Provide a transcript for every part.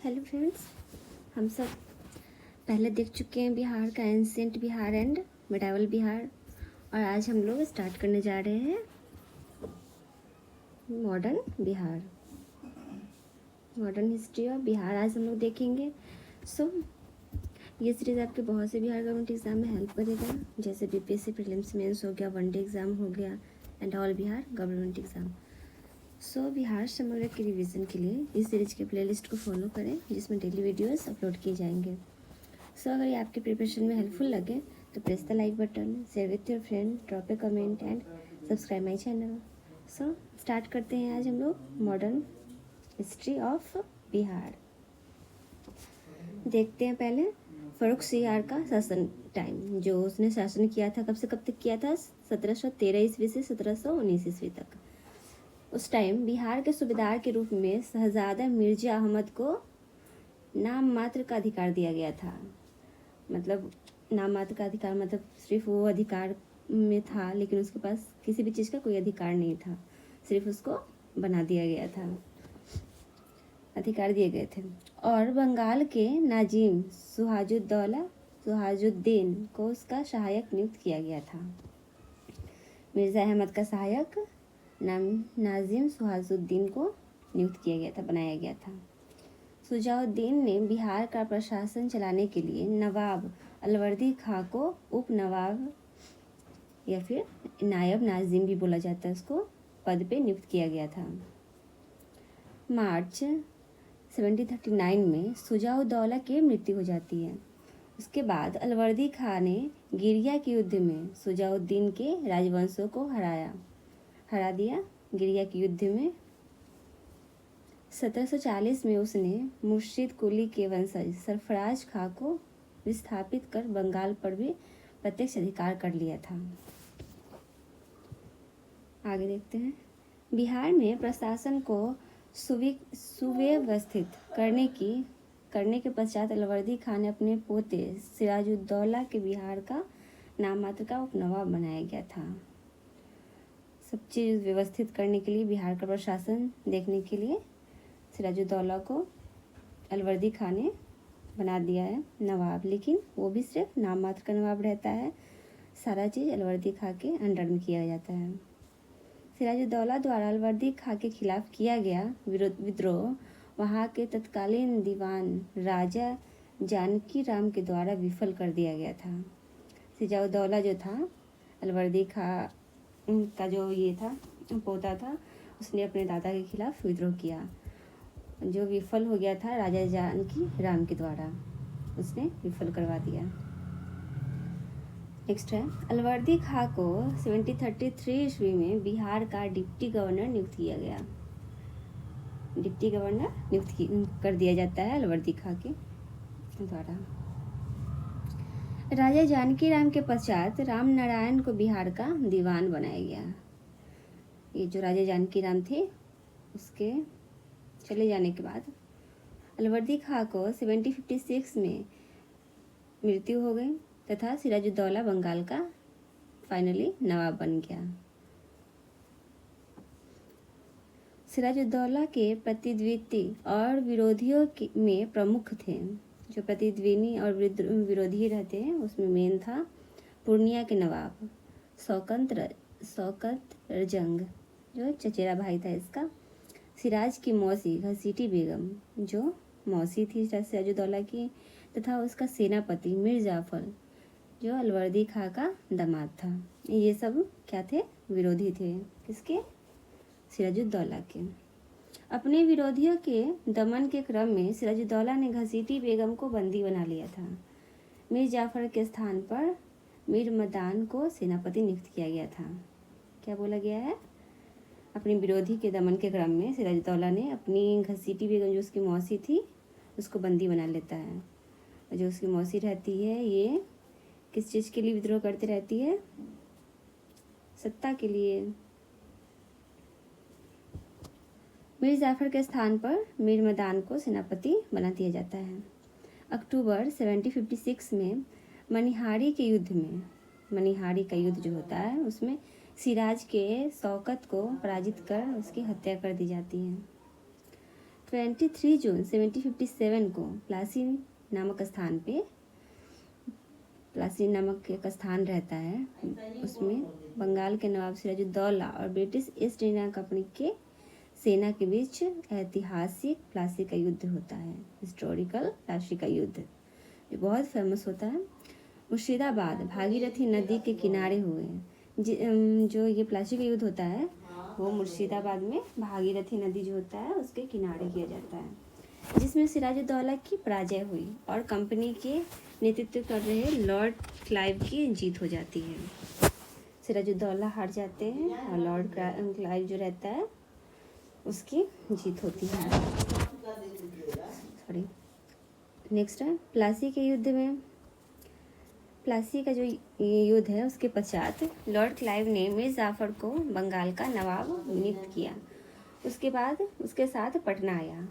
Hello friends, हम सब पहले देख चुके हैं बिहार का ancient Bihar and medieval Bihar, और आज हम लोग स्टार्ट करने जा रहे हैं modern Bihar, modern history of Bihar आज हम लोग देखेंगे। ये सीरीज़ आपके बहुत से बिहार गवर्नमेंट एग्जाम में हेल्प करेगा, जैसे बीपीएससी प्रीलिम्स मेंस हो गया, वनडे एग्ज़ाम हो गया and all Bihar government exam. Bihar समग्र के रिवीजन के लिए इस सीरीज़ के प्लेलिस्ट को फॉलो करें, जिसमें डेली वीडियोस अपलोड किए जाएंगे। अगर ये आपके प्रिपरेशन में हेल्पफुल लगे तो press the like button, share with your friend, drop A comment and subscribe my channel. Start करते हैं आज हम लोग मॉडर्न हिस्ट्री ऑफ बिहार। देखते हैं पहले फर्रुखसियार का शासन टाइम, जो उसने शासन किया था, कब से कब तक किया था, 1713 ईस्वी से 1719 ईस्वी तक। उस टाइम बिहार के सूबेदार के रूप में शहजादा मिर्जा अहमद को नाम मात्र का अधिकार दिया गया था। मतलब नाम मात्र का अधिकार मतलब सिर्फ वो अधिकार में था, लेकिन उसके पास किसी भी चीज़ का कोई अधिकार नहीं था, सिर्फ उसको बना दिया गया था, अधिकार दिए गए थे। और बंगाल के नाजिम सुहाजुद्दीन को उसका सहायक नियुक्त किया गया था। मिर्जा अहमद का सहायक नाजिम सुहाजुद्दीन को नियुक्त किया गया था, बनाया गया था। सुजाउद्दीन ने बिहार का प्रशासन चलाने के लिए नवाब अलवर्दी खां को उप नवाब या फिर नायब नाजिम भी बोला जाता है, उसको पद पे नियुक्त किया गया था। मार्च 1739 में सुजाउद्दौला की मृत्यु हो जाती है। उसके बाद अलवर्दी खां ने गिरिया के युद्ध में सुजाउद्दीन के राजवंशों को हरा दिया। गिरिया के युद्ध में 1740 में उसने मुर्शिद कुली के वंशज सरफराज खां को विस्थापित कर बंगाल पर भी प्रत्यक्ष अधिकार कर लिया था। आगे देखते हैं। बिहार में प्रशासन को सुव्यवस्थित करने के पश्चात अलवर्दी खान ने अपने पोते सिराजुद्दौला के बिहार का नाम मात्र का उपनवाब बनाया गया था। सब चीज़ व्यवस्थित करने के लिए, बिहार का प्रशासन देखने के लिए सिराजुद्दौला को अलवर्दी खान ने बना दिया है नवाब, लेकिन वो भी सिर्फ नाम मात्र का नवाब रहता है, सारा चीज़ अलवर्दी खां के अंडर में किया जाता है। सिराजुद्दौला द्वारा अलवर्दी खां के खिलाफ किया गया विद्रोह वहाँ के तत्कालीन दीवान राजा जानकी राम के द्वारा विफल कर दिया गया था। सिराजुद्दौला जो था, अलवर्दी खां का जो ये था पोता था, उसने अपने दादा के खिलाफ विद्रोह किया, जो विफल हो गया था राजा जानकी राम के द्वारा, उसने विफल करवा दिया। नेक्स्ट है, अलवर्दी खां को 1733 ईस्वी में बिहार का डिप्टी गवर्नर नियुक्त किया गया। डिप्टी गवर्नर नियुक्त कर दिया जाता है अलवर्दी खां के द्वारा। राजा जानकी राम के पश्चात राम नारायण को बिहार का दीवान बनाया गया। ये जो राजा जानकी राम थे, उसके चले जाने के बाद अलवर्दी खां को 1756 में मृत्यु हो गई तथा सिराजुद्दौला बंगाल का फाइनली नवाब बन गया। सिराजुद्दौला के प्रतिद्वंदी और विरोधियों में प्रमुख थे। जो प्रतिद्वंदी और विरोधी रहते हैं उसमें मेन था पूर्णिया के नवाब शौकत रजंग, जो चचेरा भाई था इसका, सिराज की मौसी घसीटी बेगम, जो मौसी थी सिराजुद्दौला की, तथा उसका सेनापति मीर जाफर, जो अलवर्दी खां का दामाद था। ये सब क्या थे? विरोधी थे। किसके? सिराजुद्दौला के। अपने विरोधियों के दमन के क्रम में सिराजुद्दौला ने घसीटी बेगम को बंदी बना लिया था। मीर जाफर के स्थान पर मीर मदान को सेनापति नियुक्त किया गया था। क्या बोला गया है? अपने विरोधी के दमन के क्रम में सिराजुद्दौला ने अपनी घसीटी बेगम, जो उसकी मौसी थी, उसको बंदी बना लेता है। और जो उसकी मौसी रहती है, ये किस चीज़ के लिए विद्रोह करती रहती है? सत्ता के लिए। मीर जाफर के स्थान पर मीर मदान को सेनापति बना दिया जाता है। अक्टूबर 1756 में मनिहारी के युद्ध में, मनिहारी का युद्ध जो होता है उसमें सिराज के शौकत को पराजित कर उसकी हत्या कर दी जाती है। 23 जून 1757 को प्लासी नामक एक स्थान रहता है, उसमें बंगाल के नवाब सिराजुद्दौला और ब्रिटिश ईस्ट इंडिया कंपनी के सेना के बीच ऐतिहासिक प्लासी का युद्ध होता है। हिस्टोरिकल प्लासी का युद्ध ये बहुत फेमस होता है। मुर्शिदाबाद भागीरथी नदी के किनारे हुए। जो ये प्लासी का युद्ध होता है वो मुर्शिदाबाद में भागीरथी नदी जो होता है उसके किनारे किया जाता है, जिसमें सिराजुद्दौला की पराजय हुई और कंपनी के नेतृत्व कर रहे लॉर्ड क्लाइव की जीत हो जाती है। सिराजुद्दौला हार जाते हैं और लॉर्ड क्लाइव जो रहता है उसकी जीत होती है। नेक्स्ट है प्लासी के युद्ध में। प्लासी का जो ये युद्ध है उसके पश्चात लॉर्ड क्लाइव ने मीर जाफर को बंगाल का नवाब नियुक्त किया। उसके बाद उसके साथ पटना आया,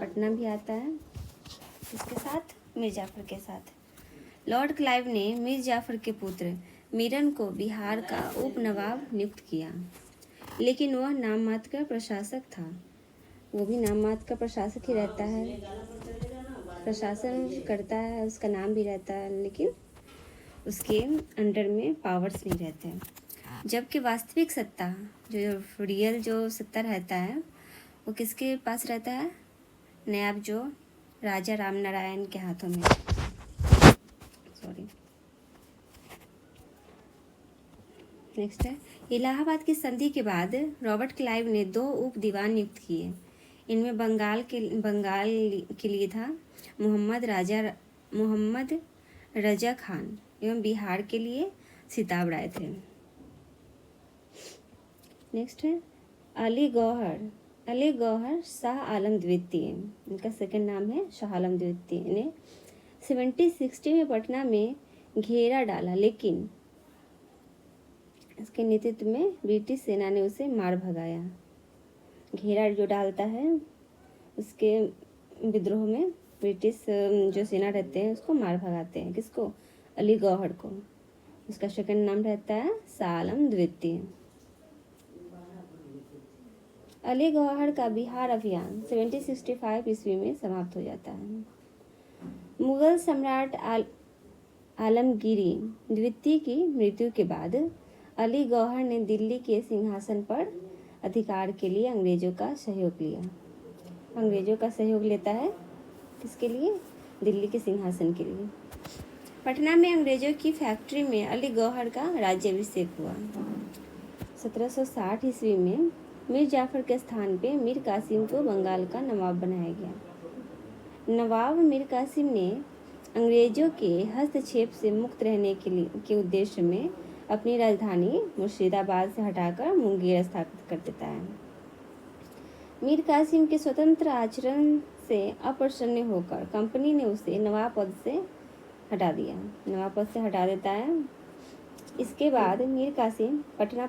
पटना भी आता है इसके साथ मीर जाफर के साथ। लॉर्ड क्लाइव ने मीर जाफर के पुत्र मीरन को बिहार का उप नवाब नियुक्त किया, लेकिन वह नाम मात्र का प्रशासक था। वो भी नाम मात्र का प्रशासक ही रहता है, प्रशासन करता है, उसका नाम भी रहता है, लेकिन उसके अंडर में पावर्स नहीं रहते हैं। जबकि वास्तविक सत्ता जो रियल जो सत्ता रहता है वो किसके पास रहता है? नायब जो राजा रामनारायण के हाथों में। नेक्स्ट है इलाहाबाद की संधि के बाद रॉबर्ट क्लाइव ने 2 उप दीवान नियुक्त किए। इनमें बंगाल के लिए था मोहम्मद रजा खान एवं बिहार के लिए सिताब राय थे। नेक्स्ट है अली गौहर शाह आलम द्वितीय, इनका सेकंड नाम है शाह आलम द्वितीय ने 1760 में पटना में घेरा डाला, लेकिन इसके नेतृत्व में ब्रिटिश सेना ने उसे मार भगाया। घेरा जो डालता है उसके विद्रोह में ब्रिटिश जो सेना रहते हैं उसको मार भगाते हैं। किसको? अली गौहर को। उसका सेकंड नाम रहता है शाह आलम द्वितीय। अली गौहर का बिहार अभियान 1765 ईस्वी में समाप्त हो जाता है। मुगल सम्राट आलमगीरी द्वितीय की मृत्यु के बाद अली गौहर ने दिल्ली के सिंहासन पर अधिकार के लिए अंग्रेजों का सहयोग लिया। अंग्रेजों का सहयोग लेता है किसके लिए? दिल्ली के सिंहासन के लिए। पटना में अंग्रेजों की फैक्ट्री में अली गौहर का राज्याभिषेक हुआ। 1760 ईस्वी में मीर जाफर के स्थान पे मीर कासिम को बंगाल का नवाब बनाया गया। नवाब मीर कासिम ने अंग्रेजों के हस्तक्षेप से मुक्त रहने के उद्देश्य में अपनी राजधानी मुर्शिदाबाद से हटाकर मुंगेर स्थापित कर देता है। मीर कासिम के स्वतंत्र आचरण से अप्रसन्न होकर कंपनी ने उसे नवाब पद से हटा देता है। इसके बाद मीर कासिम पटना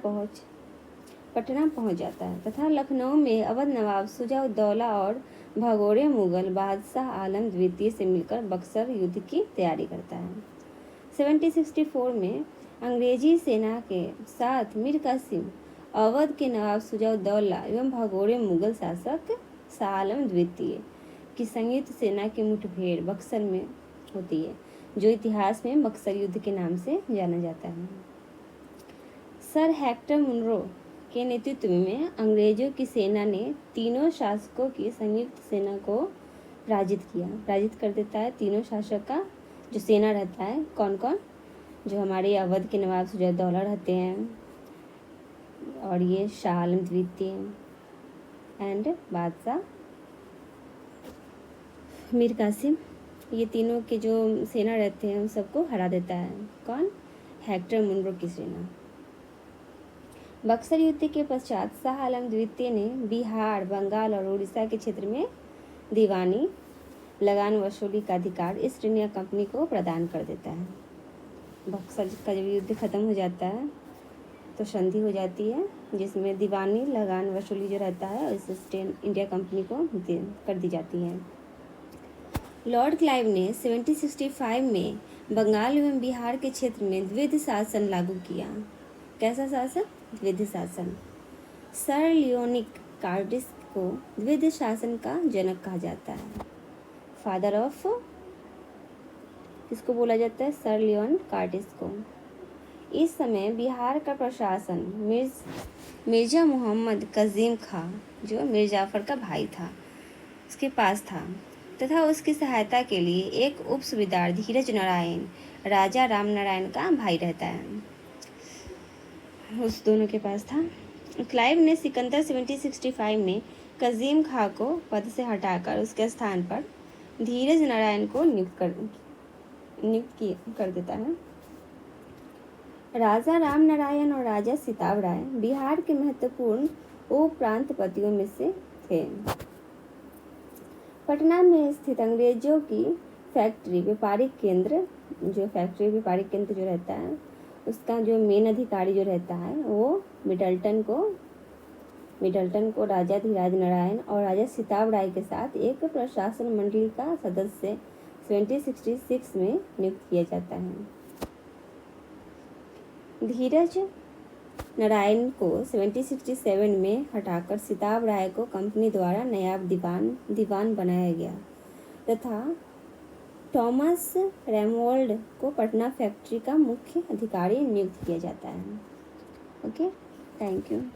पहुंच जाता है तथा लखनऊ में अवध नवाब शुजा-उद-दौला और भगोड़े मुगल बादशाह आलम द्वितीय से मिलकर बक्सर युद्ध की तैयारी करता है। 1764 में अंग्रेजी सेना के साथ मीर कासिम अवध के नवाब शुजा-उद-दौला एवं भगोड़े मुगल शासक शाह आलम द्वितीय की संयुक्त सेना की मुठभेड़ बक्सर में होती है, जो इतिहास में बक्सर युद्ध के नाम से जाना जाता है। सर हेक्टर मुनरो के नेतृत्व में अंग्रेजों की सेना ने तीनों शासकों की संयुक्त सेना को पराजित कर देता है। तीनों शासक का जो सेना रहता है कौन कौन? जो हमारे अवध के नवाब शुजा-उद-दौला रहते हैं और ये शाह आलम द्वितीय एंड बादशाह मीर कासिम, ये तीनों के जो सेना रहते हैं उन सबको हरा देता है। कौन? हेक्टर मुनरो की सेना। बक्सर युद्ध के पश्चात शाह आलम द्वितीय ने बिहार, बंगाल और उड़ीसा के क्षेत्र में दीवानी लगान वसूली का अधिकार ईस्ट इंडिया कंपनी को प्रदान कर देता है। बक्सर का जब युद्ध खत्म हो जाता है तो संधि हो जाती है जिसमें दीवानी लगान वसूली जो रहता है इस ईस्ट इंडिया कंपनी को कर दी जाती है। लॉर्ड क्लाइव ने 1765 में बंगाल एवं बिहार के क्षेत्र में द्विध शासन लागू किया। कैसा शासन? द्विध शासन। सर लियोनिक को द्विज शासन का जनक कहा जाता है। फादर ऑफ किसको बोला जाता है? सर लियोन कार्टिस को। इस समय बिहार का प्रशासन मिर्जा मोहम्मद कजीम खां, जो मीर जाफर का भाई था, उसके पास था तथा उसकी सहायता के लिए एक उप सूबेदार धीरज नारायण राजा राम नारायण का भाई रहता है, उस दोनों के पास था। क्लाइव ने सिकंदर 1765 में कजीम खां को पद से हटाकर उसके स्थान पर धीरज नारायण को नियुक्त कर देता है। राजा राम नारायण और राजा सिताब राय बिहार के महत्वपूर्ण उपप्रांतपतियों में से थे। पटना में स्थित अंग्रेजों की फैक्ट्री व्यापारिक केंद्र जो रहता है, उसका जो मेन अधिकारी जो रहता है वो मिडल्टन को राजा धीरज नारायण और राजा सिताब राय के साथ एक प्रशासन मंडली का सदस्य 1766 में नियुक्त किया जाता है। धीरज नारायण को 1767 में हटाकर सिताब राय को कंपनी द्वारा नायब दीवान बनाया गया तथा थॉमस रेमोल्ड को पटना फैक्ट्री का मुख्य अधिकारी नियुक्त किया जाता है। Okay, thank you.